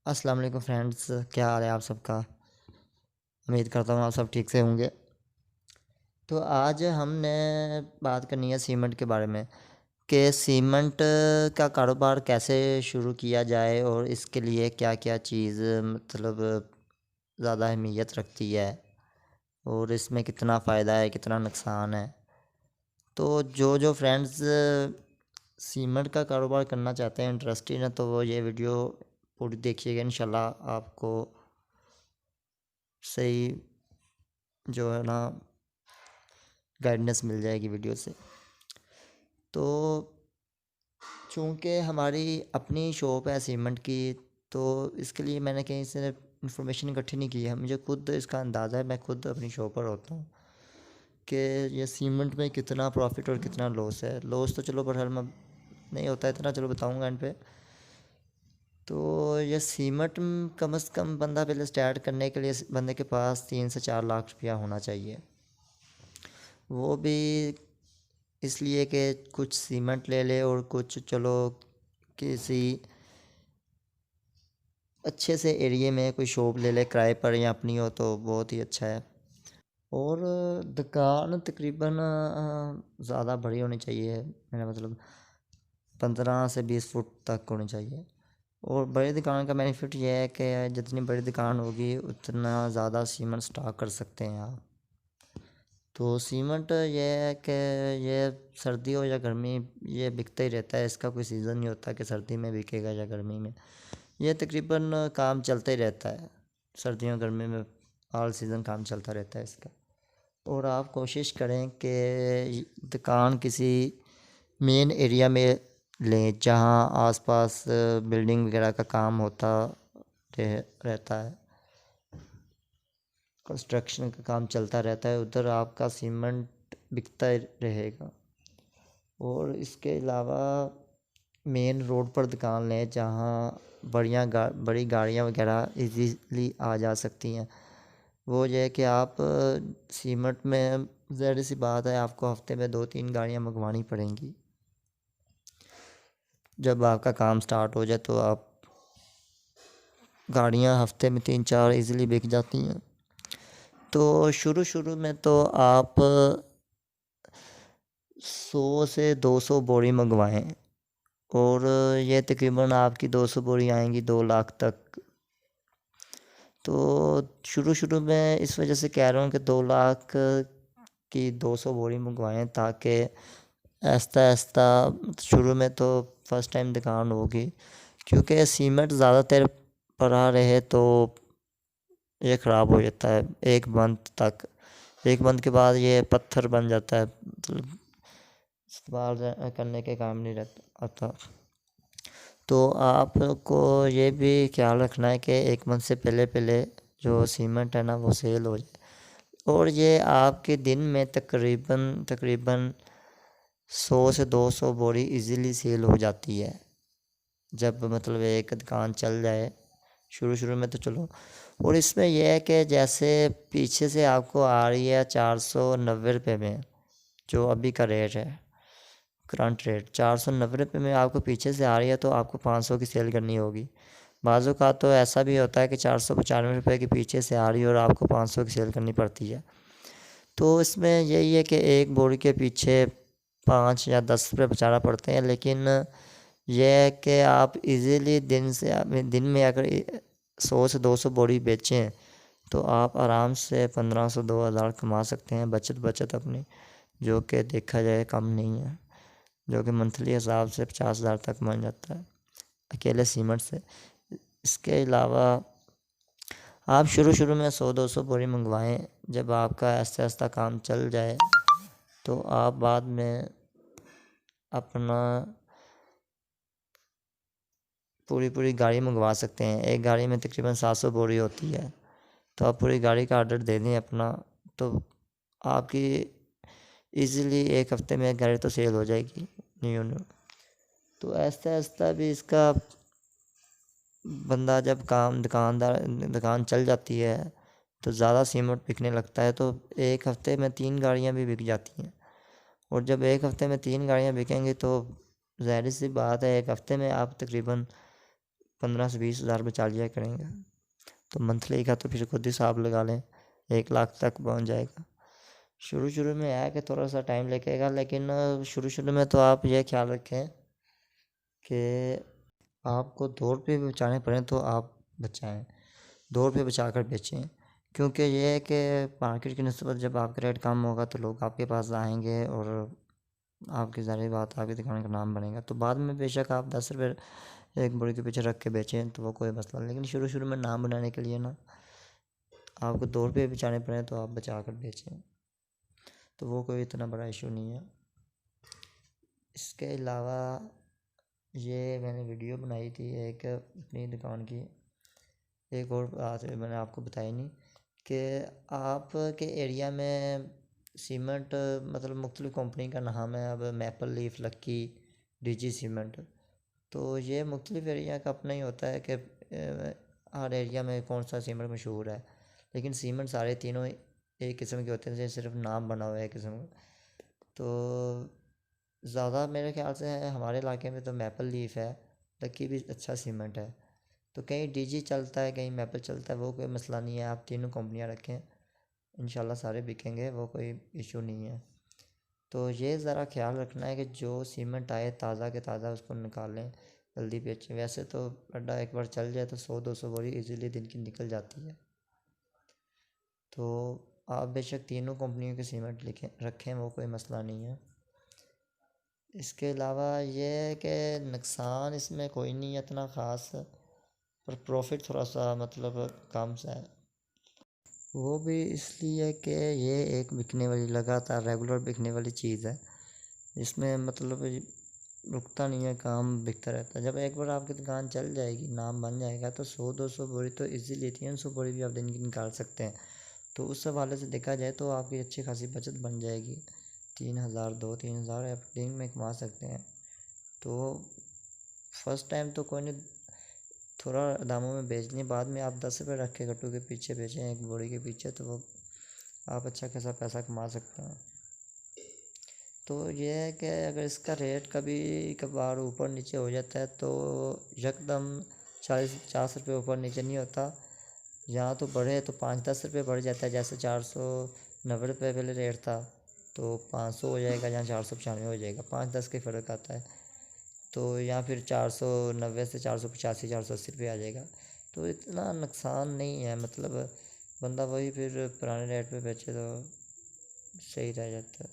अस्सलाम वालेकुम फ्रेंड्स, क्या हाल है आप सबका। उम्मीद करता हूँ आप सब ठीक से होंगे। तो आज हमने बात करनी है सीमेंट के बारे में कि सीमेंट का कारोबार कैसे शुरू किया जाए और इसके लिए क्या क्या चीज़ मतलब ज़्यादा अहमियत रखती है और इसमें कितना फ़ायदा है कितना नुकसान है। तो जो फ्रेंड्स सीमेंट का कारोबार करना चाहते हैं, इंटरेस्टेड हैं, तो वो ये वीडियो पूरी देखिएगा। इंशाल्लाह आपको सही जो है ना गाइडेंस मिल जाएगी वीडियो से। तो चूँकि हमारी अपनी शॉप है सीमेंट की, तो इसके लिए मैंने कहीं से इंफॉर्मेशन इकट्ठी नहीं की है। मुझे खुद इसका अंदाज़ा है, मैं खुद अपनी शॉप पर होता हूँ कि ये सीमेंट में कितना प्रॉफिट और कितना लॉस है। लॉस तो चलो बहरहाल मैं नहीं होता इतना, चलो बताऊँगा इन पे। तो ये सीमेंट कम से कम बंदा पहले स्टार्ट करने के लिए बंदे के पास 3 से 4 लाख रुपया होना चाहिए। वो भी इसलिए कि कुछ सीमेंट ले ले और कुछ चलो किसी अच्छे से एरिए में कोई शॉप ले ले किराए पर या अपनी हो तो बहुत ही अच्छा है। और दुकान तकरीबन ज़्यादा बड़ी होनी चाहिए, मेरा मतलब 15 से 20 फुट तक होनी चाहिए। और बड़ी दुकान का बेनिफिट यह है कि जितनी बड़ी दुकान होगी उतना ज़्यादा सीमेंट स्टॉक कर सकते हैं आप। तो सीमेंट ये है कि ये सर्दी हो या गर्मी ये बिकता ही रहता है। इसका कोई सीज़न नहीं होता कि सर्दी में बिकेगा या गर्मी में। ये तकरीबन काम चलता ही रहता है, सर्दियों गर्मी में ऑल सीज़न काम चलता रहता है इसका। और आप कोशिश करें कि दुकान किसी मेन एरिया में लें जहाँ आसपास बिल्डिंग वगैरह का काम होता रहता है, कंस्ट्रक्शन का काम चलता रहता है, उधर आपका सीमेंट बिकता ही रहेगा। और इसके अलावा मेन रोड पर दुकान लें जहाँ बड़ी गाड़ियाँ वगैरह इजीली आ जा सकती हैं। वो ये है कि आप सीमेंट में ज़ाहिर सी बात है आपको हफ्ते में 2-3 गाड़ियाँ मंगवानी पड़ेंगी। जब आपका काम स्टार्ट हो जाए तो आप गाड़ियाँ हफ्ते में 3-4 इजीली बिक जाती हैं। तो शुरू शुरू में तो आप 100 से 200 बोरी मंगवाएं और ये तकरीबन आपकी 200 बोरी आएंगी 2 लाख तक। तो शुरू शुरू में इस वजह से कह रहा हूँ कि 2 लाख की 200 बोरी मंगवाएं ताकि आहिस्ता आहिस्ता शुरू में तो फर्स्ट टाइम दुकान होगी, क्योंकि सीमेंट ज़्यादातर पड़ा रहे तो ये ख़राब हो जाता है एक मंथ तक। एक मंथ के बाद ये पत्थर बन जाता है, मतलब इस्तेमाल करने के काम नहीं रहता आता। तो आपको ये भी ख्याल रखना है कि एक मंथ से पहले पहले जो सीमेंट है ना वो सेल हो जाए। और ये आपके दिन में तकरीबन तकरीबन 100 से 200 बोरी इजीली सेल हो जाती है, जब मतलब एक दुकान चल जाए शुरू शुरू में तो चलो। और इसमें यह है कि जैसे पीछे से आपको आ रही है 490 रुपये में, जो अभी का रेट है, करंट रेट 490 रुपये में आपको पीछे से आ रही है तो आपको 500 की सेल करनी होगी। बाज़ों का तो ऐसा भी होता है कि 495 रुपये के पीछे से आ रही है और आपको 500 की सेल करनी पड़ती है। तो इसमें यही है कि एक बोरी के पीछे 5 या 10 रुपये बचाना पड़ते हैं, लेकिन यह है कि आप इजीली दिन में अगर 100 से 200 बोरी बेचें तो आप आराम से 1500-2000 कमा सकते हैं बचत अपनी, जो कि देखा जाए कम नहीं है, जो कि मंथली हिसाब से 50,000 तक बन जाता है अकेले सीमेंट से। इसके अलावा आप शुरू शुरू में 100-200 बोरी मंगवाएं, जब आपका आहिस्ता आहिस्ता काम चल जाए तो आप बाद में अपना पूरी पूरी गाड़ी मंगवा सकते हैं। एक गाड़ी में तकरीबन 700 बोरी होती है, तो आप पूरी गाड़ी का ऑर्डर दे दें अपना, तो आपकी इजीली एक हफ्ते में गाड़ी तो सेल हो जाएगी न्यू न्यू। तो आहिस्ता आहिस्ता भी इसका बंदा जब दुकान चल जाती है तो ज़्यादा सीमेंट बिकने लगता है, तो एक हफ्ते में 3 गाड़ियाँ भी बिक जाती हैं। और जब एक हफ्ते में 3 गाड़ियाँ बिकेंगी तो ज़ाहिर सी बात है एक हफ्ते में आप तकरीबन 15 से 20 हज़ार बचा लिया करेंगे। तो मंथली का तो फिर खुद ही हिसाब लगा लें, 1 लाख तक पहुंच जाएगा। शुरू शुरू में है कि थोड़ा सा टाइम लगेगा, लेकिन शुरू शुरू में तो आप ये ख्याल रखें कि आपको 2 रुपये भी बचाने पड़ें तो आप बचाएं, 2 रुपये बचा कर बेचें। क्योंकि ये है कि मार्केट की निस्बत जब आपका रेट कम होगा तो लोग आपके पास आएंगे और आपकी ज़ाहिर बात आपकी दुकान का नाम बनेगा। तो बाद में बेशक आप 10 रुपये एक बोरी के पीछे रख के बेचें तो वो कोई मसला नहीं, लेकिन शुरू शुरू में नाम बनाने के लिए ना आपको 2 रुपये बचाने पड़े तो आप बचा कर बेचें, तो वो कोई इतना बड़ा इशू नहीं है। इसके अलावा ये मैंने वीडियो बनाई थी एक अपनी दुकान की, एक और बात मैंने आपको बताई नहीं कि आपके एरिया में सीमेंट मतलब मुख्तलिफ़ कंपनी का नाम है। अब मैपल लीफ, लक्की, डीजी सीमेंट, तो ये मुख्तलिफ़ एरिया का अपना ही होता है कि हर एरिया में कौन सा सीमेंट मशहूर है, लेकिन सीमेंट सारे तीनों एक किस्म के होते हैं, जैसे सिर्फ नाम बना हुआ है एक किस्म का। तो ज़्यादा मेरे ख्याल से है हमारे इलाके में तो मैपल लीफ है, लक्की भी अच्छा सीमेंट है। तो कहीं डीजी चलता है, कहीं मैपल चलता है, वो कोई मसला नहीं है। आप तीनों कंपनियां रखें, इंशाल्लाह सारे बिकेंगे, वो कोई इशू नहीं है। तो ये ज़रा ख्याल रखना है कि जो सीमेंट आए ताज़ा के ताज़ा उसको निकालें, जल्दी बेचें। वैसे तो अड्डा एक बार चल जाए तो 100-200 बोरी इजीली दिन की निकल जाती है। तो आप बेशक तीनों कंपनियों के सीमेंट लिखें रखें, वो कोई मसला नहीं है। इसके अलावा ये है कि नुकसान इसमें कोई नहीं है इतना ख़ास, पर प्रॉफिट थोड़ा सा मतलब कम सा है। वो भी इसलिए कि ये एक बिकने वाली लगातार रेगुलर बिकने वाली चीज़ है, इसमें मतलब रुकता नहीं है, काम बिकता रहता है। जब एक बार आपकी दुकान चल जाएगी, नाम बन जाएगा, तो 100-200 बोरी तो इजीली 300 बोरी भी आप दिन की निकाल सकते हैं। तो उस हवाले से देखा जाए तो आपकी अच्छी खासी बचत बन जाएगी। 3,000 2-3,000 आप दिन में कमा सकते हैं। तो फर्स्ट टाइम तो कोई नहीं, थोड़ा दामों में बेच लें, बाद में आप 10 रुपये रख के कट्टू के पीछे बेचें, एक बोरी के पीछे, तो वो आप अच्छा खासा पैसा कमा सकते हैं। तो ये है कि अगर इसका रेट कभी कभार ऊपर नीचे हो जाता है तो यकदम 40-50 रुपये ऊपर नीचे नहीं होता। यहाँ तो बढ़े तो 5-10 रुपये बढ़ जाता है, जैसे 490 रुपये पहले रेट था तो 500 हो जाएगा, जहाँ 495 हो जाएगा, 5-10 का फ़र्क आता है। तो यहाँ फिर 490 से 485 480 रुपये आ जाएगा। तो इतना नुकसान नहीं है, मतलब बंदा वही फिर पुराने रेट पे बेचे तो सही रह जाता है।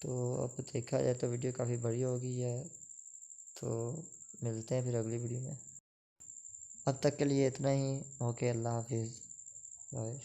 तो अब देखा जाए तो वीडियो काफ़ी बड़ी हो गई है, तो मिलते हैं फिर अगली वीडियो में। अब तक के लिए इतना ही। ओके, अल्लाह हाफिज़, बाय।